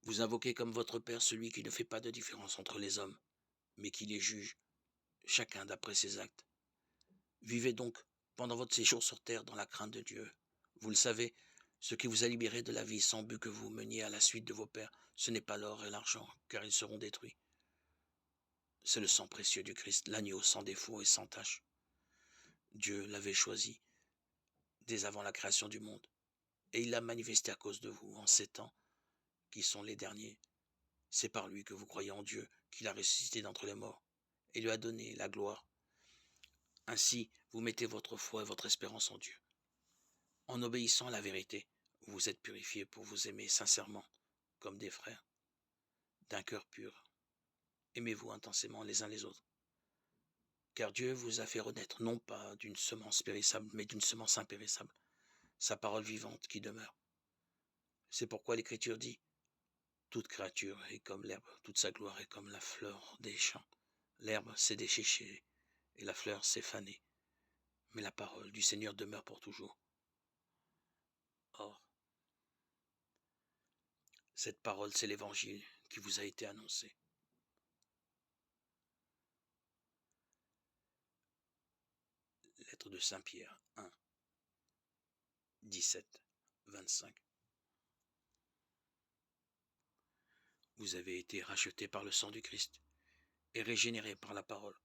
Vous invoquez comme votre Père celui qui ne fait pas de différence entre les hommes, mais qui les juge, chacun d'après ses actes. Vivez donc, pendant votre séjour sur terre, dans la crainte de Dieu. Vous le savez, ce qui vous a libéré de la vie sans but que vous meniez à la suite de vos pères, ce n'est pas l'or et l'argent, car ils seront détruits. C'est le sang précieux du Christ, l'agneau sans défaut et sans tache. Dieu l'avait choisi dès avant la création du monde, et il l'a manifesté à cause de vous, en ces temps qui sont les derniers. C'est par lui que vous croyez en Dieu, qu'il a ressuscité d'entre les morts, et lui a donné la gloire. Ainsi, vous mettez votre foi et votre espérance en Dieu. En obéissant à la vérité, vous êtes purifiés pour vous aimer sincèrement, comme des frères, d'un cœur pur. Aimez-vous intensément les uns les autres. Car Dieu vous a fait renaître non pas d'une semence périssable, mais d'une semence impérissable, sa parole vivante qui demeure. C'est pourquoi l'Écriture dit, toute créature est comme l'herbe, toute sa gloire est comme la fleur des champs. L'herbe s'est déséchée et la fleur s'est fanée, mais la parole du Seigneur demeure pour toujours. Or, cette parole, c'est l'Évangile qui vous a été annoncé. Lettre de Saint Pierre 1, 17, 25. Vous avez été rachetés par le sang du Christ et régénérés par la parole